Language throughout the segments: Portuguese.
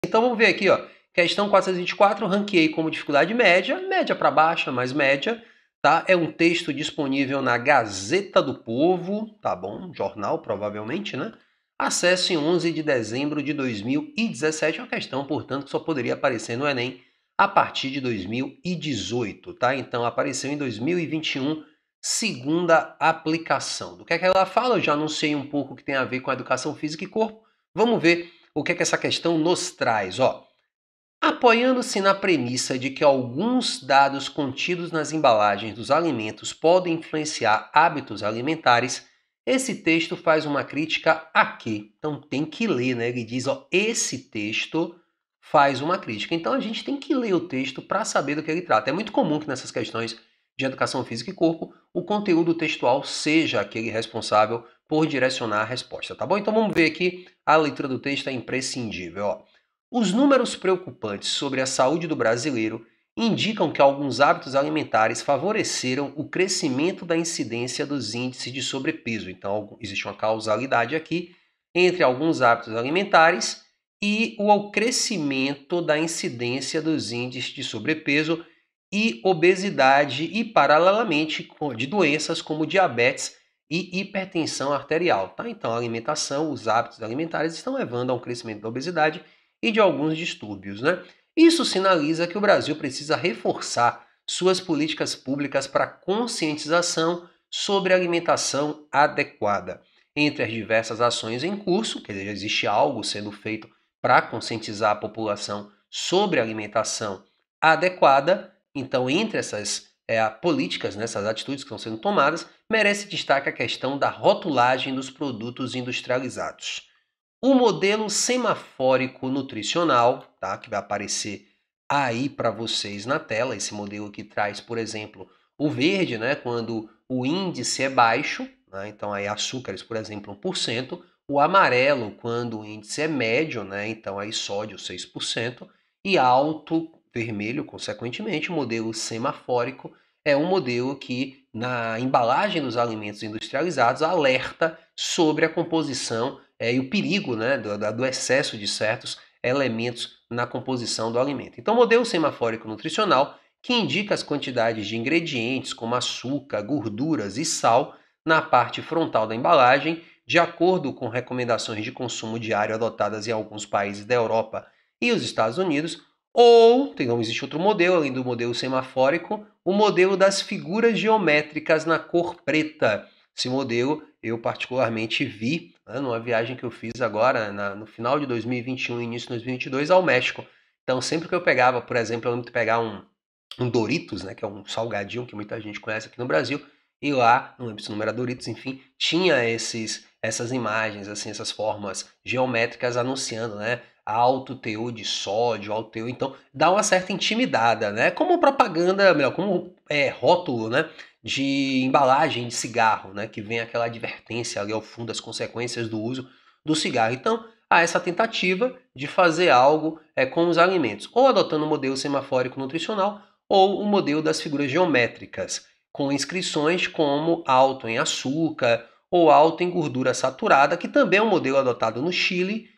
Então vamos ver aqui, ó. Questão 424, ranqueei como dificuldade média, média para baixa, mas média, tá? É um texto disponível na Gazeta do Povo, tá bom? Jornal, provavelmente, né? Acesso em 11 de dezembro de 2017, uma questão, portanto, que só poderia aparecer no Enem a partir de 2018, tá? Então apareceu em 2021, segunda aplicação. Do que é que ela fala? Eu já anunciei um pouco que tem a ver com a educação física e corpo. Vamos ver o que é que essa questão nos traz, ó. Apoiando-se na premissa de que alguns dados contidos nas embalagens dos alimentos podem influenciar hábitos alimentares, esse texto faz uma crítica a quê? Então tem que ler, né? Ele diz, ó, esse texto faz uma crítica. Então a gente tem que ler o texto para saber do que ele trata. É muito comum que nessas questões de educação física e corpo, o conteúdo textual seja aquele responsável por direcionar a resposta, tá bom? Então vamos ver aqui, a leitura do texto é imprescindível, ó. Os números preocupantes sobre a saúde do brasileiro indicam que alguns hábitos alimentares favoreceram o crescimento da incidência dos índices de sobrepeso. Então, existe uma causalidade aqui entre alguns hábitos alimentares e o crescimento da incidência dos índices de sobrepeso e obesidade e, paralelamente, de doenças como diabetes e hipertensão arterial. Tá? Então, a alimentação, os hábitos alimentares estão levando a um crescimento da obesidade e de alguns distúrbios, né? Isso sinaliza que o Brasil precisa reforçar suas políticas públicas para conscientização sobre alimentação adequada. Entre as diversas ações em curso, quer dizer, existe algo sendo feito para conscientizar a população sobre alimentação adequada. Então, entre essas políticas, essas atitudes que estão sendo tomadas, merece destaque a questão da rotulagem dos produtos industrializados. O modelo semafórico nutricional, tá, que vai aparecer aí para vocês na tela, esse modelo que traz, por exemplo, o verde, né, quando o índice é baixo, né, então aí açúcares, por exemplo, 1%, o amarelo quando o índice é médio, né, então aí sódio 6%, e alto, vermelho, consequentemente, o modelo semafórico é um modelo que na embalagem dos alimentos industrializados alerta sobre a composição e o perigo, né, do excesso de certos elementos na composição do alimento. Então, modelo semafórico nutricional que indica as quantidades de ingredientes como açúcar, gorduras e sal na parte frontal da embalagem, de acordo com recomendações de consumo diário adotadas em alguns países da Europa e os Estados Unidos, ou, não existe outro modelo, além do modelo semafórico, o modelo das figuras geométricas na cor preta. Esse modelo eu particularmente vi, né, numa viagem que eu fiz agora no final de 2021 e início de 2022 ao México. Então sempre que eu pegava, por exemplo, eu lembro de pegar um Doritos, né, que é um salgadinho que muita gente conhece aqui no Brasil, e lá, não lembro se o nome era Doritos, enfim, tinha essas imagens, assim, essas formas geométricas anunciando, né, alto teor de sódio, alto teor, então dá uma certa intimidada, né, como propaganda, melhor, como rótulo, né, de embalagem de cigarro, né, que vem aquela advertência ali ao fundo das consequências do uso do cigarro. Então, há essa tentativa de fazer algo com os alimentos, ou adotando o modelo semafórico nutricional, ou o modelo das figuras geométricas, com inscrições como alto em açúcar ou alto em gordura saturada, que também é um modelo adotado no Chile.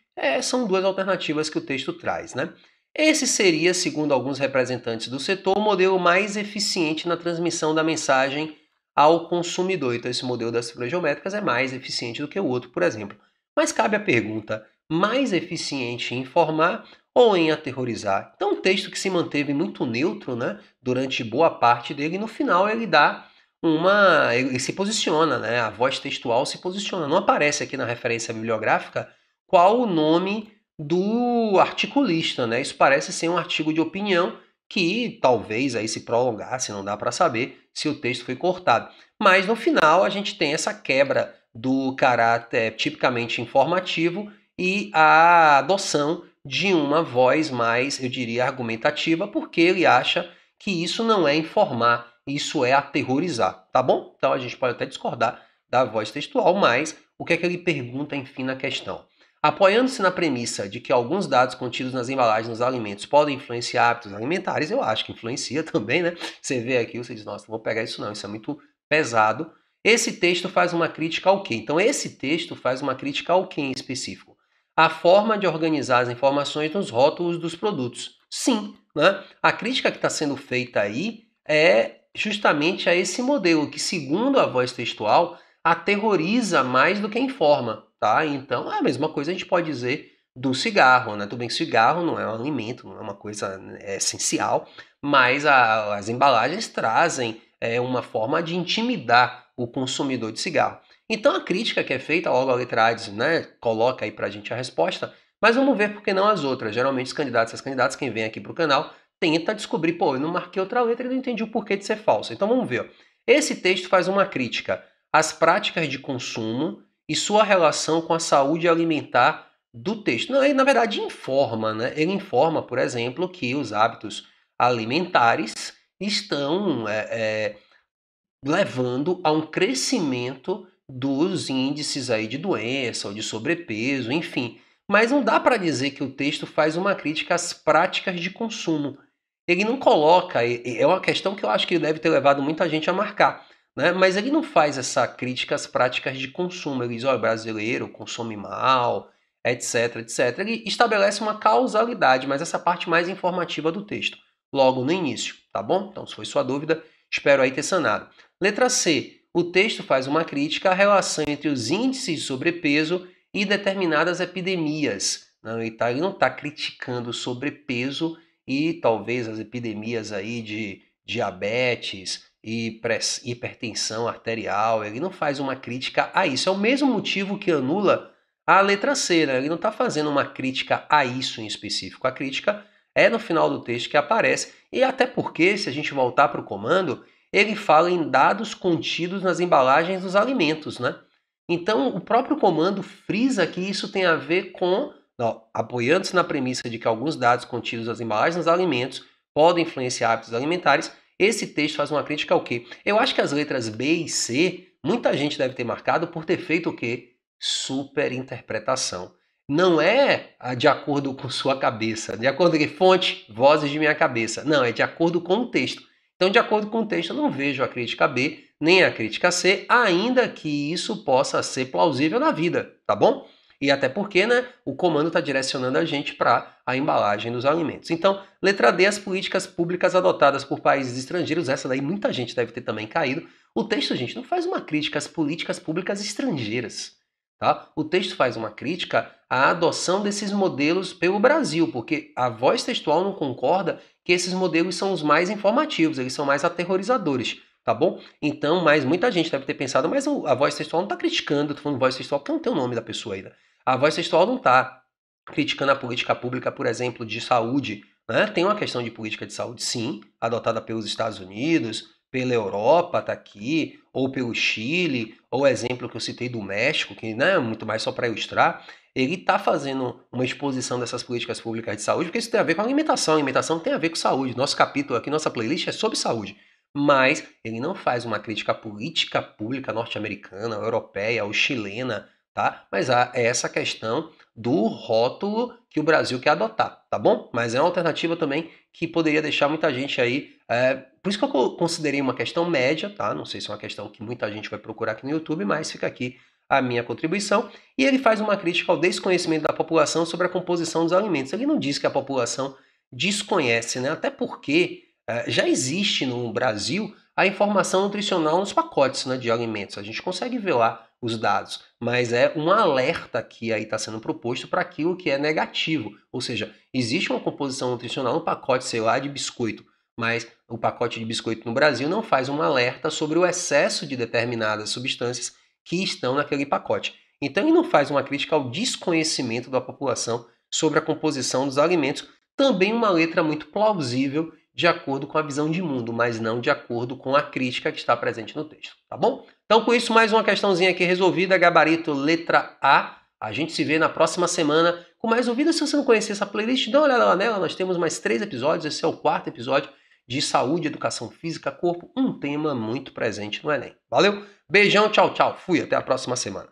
São duas alternativas que o texto traz, né? Esse seria, segundo alguns representantes do setor, o modelo mais eficiente na transmissão da mensagem ao consumidor. Então, esse modelo das figuras geométricas é mais eficiente do que o outro, por exemplo. Mas cabe a pergunta: mais eficiente em informar ou em aterrorizar? Então, um texto que se manteve muito neutro, né, durante boa parte dele, e no final ele dá ele se posiciona, né? A voz textual se posiciona. Não aparece aqui na referência bibliográfica qual o nome do articulista, né? Isso parece ser um artigo de opinião que talvez aí se prolongasse, não dá para saber se o texto foi cortado. Mas no final a gente tem essa quebra do caráter tipicamente informativo e a adoção de uma voz mais, eu diria, argumentativa, porque ele acha que isso não é informar, isso é aterrorizar, tá bom? Então a gente pode até discordar da voz textual, mas o que é que ele pergunta, enfim, na questão? Apoiando-se na premissa de que alguns dados contidos nas embalagens dos alimentos podem influenciar hábitos alimentares, eu acho que influencia também, né? Você vê aqui, você diz, nossa, não vou pegar isso não, isso é muito pesado. Esse texto faz uma crítica ao quê? Então esse texto faz uma crítica ao quê em específico? a forma de organizar as informações nos rótulos dos produtos. Sim, né? A crítica que está sendo feita aí é justamente a esse modelo que, segundo a voz textual, aterroriza mais do que informa, tá? Então, a mesma coisa a gente pode dizer do cigarro, né? Tudo bem que cigarro não é um alimento, não é uma coisa essencial, mas as embalagens trazem uma forma de intimidar o consumidor de cigarro. Então a crítica que é feita, logo a letra A diz, né, coloca aí pra gente a resposta, mas vamos ver por que não as outras. Geralmente os candidatos e as candidatas, quem vem aqui pro canal, tenta descobrir, pô, eu não marquei outra letra e não entendi o porquê de ser falsa. Então vamos ver. Ó. Esse texto faz uma crítica às práticas de consumo e sua relação com a saúde alimentar do texto. Não, ele na verdade informa, né? Ele informa, por exemplo, que os hábitos alimentares estão levando a um crescimento dos índices aí de doença ou de sobrepeso, enfim. Mas não dá para dizer que o texto faz uma crítica às práticas de consumo. Ele não coloca, é uma questão que eu acho que deve ter levado muita gente a marcar, né? Mas ele não faz essa crítica às práticas de consumo. Ele diz, olha, o brasileiro consome mal, etc, etc. Ele estabelece uma causalidade, mas essa parte mais informativa do texto, logo no início, tá bom? Então, se foi sua dúvida, espero aí ter sanado. Letra C. O texto faz uma crítica à relação entre os índices de sobrepeso e determinadas epidemias. Ele não está criticando o sobrepeso e talvez as epidemias aí de diabetes e hipertensão arterial. Ele não faz uma crítica a isso. É o mesmo motivo que anula a letra C. Né? Ele não está fazendo uma crítica a isso em específico. A crítica é no final do texto que aparece. E até porque, se a gente voltar para o comando, ele fala em dados contidos nas embalagens dos alimentos, né? Então, o próprio comando frisa que isso tem a ver com, apoiando-se na premissa de que alguns dados contidos nas embalagens dos alimentos podem influenciar hábitos alimentares, esse texto faz uma crítica ao quê? Eu acho que as letras B e C, muita gente deve ter marcado por ter feito o quê? Superinterpretação. Não é de acordo com sua cabeça, de acordo com fonte, vozes de minha cabeça. Não, é de acordo com o texto. Então, de acordo com o texto, eu não vejo a crítica B nem a crítica C, ainda que isso possa ser plausível na vida, tá bom? E até porque, né, o comando está direcionando a gente para a embalagem dos alimentos. Então, letra D, as políticas públicas adotadas por países estrangeiros, essa daí muita gente deve ter também caído. O texto, gente, não faz uma crítica às políticas públicas estrangeiras. Tá? O texto faz uma crítica à adoção desses modelos pelo Brasil, porque a voz textual não concorda que esses modelos são os mais informativos, eles são mais aterrorizadores, tá bom? Então, mas muita gente deve ter pensado, mas a voz textual não está criticando, tô falando voz textual porque não tem o nome da pessoa ainda. A voz textual não está criticando a política pública, por exemplo, de saúde, né? Tem uma questão de política de saúde, sim, adotada pelos Estados Unidos, pela Europa, tá aqui, ou pelo Chile, ou o exemplo que eu citei do México, que não é muito mais só para ilustrar, ele está fazendo uma exposição dessas políticas públicas de saúde, porque isso tem a ver com a alimentação. A alimentação tem a ver com saúde. Nosso capítulo aqui, nossa playlist é sobre saúde. Mas ele não faz uma crítica à política pública norte-americana, europeia ou chilena, tá? Mas há essa questão do rótulo que o Brasil quer adotar, tá bom? Mas é uma alternativa também que poderia deixar muita gente aí. Por isso que eu considerei uma questão média, tá? Não sei se é uma questão que muita gente vai procurar aqui no YouTube, mas fica aqui a minha contribuição. E ele faz uma crítica ao desconhecimento da população sobre a composição dos alimentos. Ele não diz que a população desconhece, né? Até porque já existe no Brasil a informação nutricional nos pacotes, né, de alimentos. A gente consegue ver lá os dados, mas é um alerta que aí está sendo proposto para aquilo que é negativo. Ou seja, existe uma composição nutricional no pacote, sei lá, de biscoito, mas o pacote de biscoito no Brasil não faz um alerta sobre o excesso de determinadas substâncias que estão naquele pacote. Então ele não faz uma crítica ao desconhecimento da população sobre a composição dos alimentos, também uma letra muito plausível de acordo com a visão de mundo, mas não de acordo com a crítica que está presente no texto, tá bom? Então com isso mais uma questãozinha aqui resolvida, gabarito letra A. A gente se vê na próxima semana com mais um vídeo. Se você não conhecer essa playlist, dá uma olhada lá nela, nós temos mais 3 episódios, esse é o 4º episódio de saúde, educação física, corpo, um tema muito presente no Enem. Valeu? Beijão, tchau, tchau. Fui, até a próxima semana.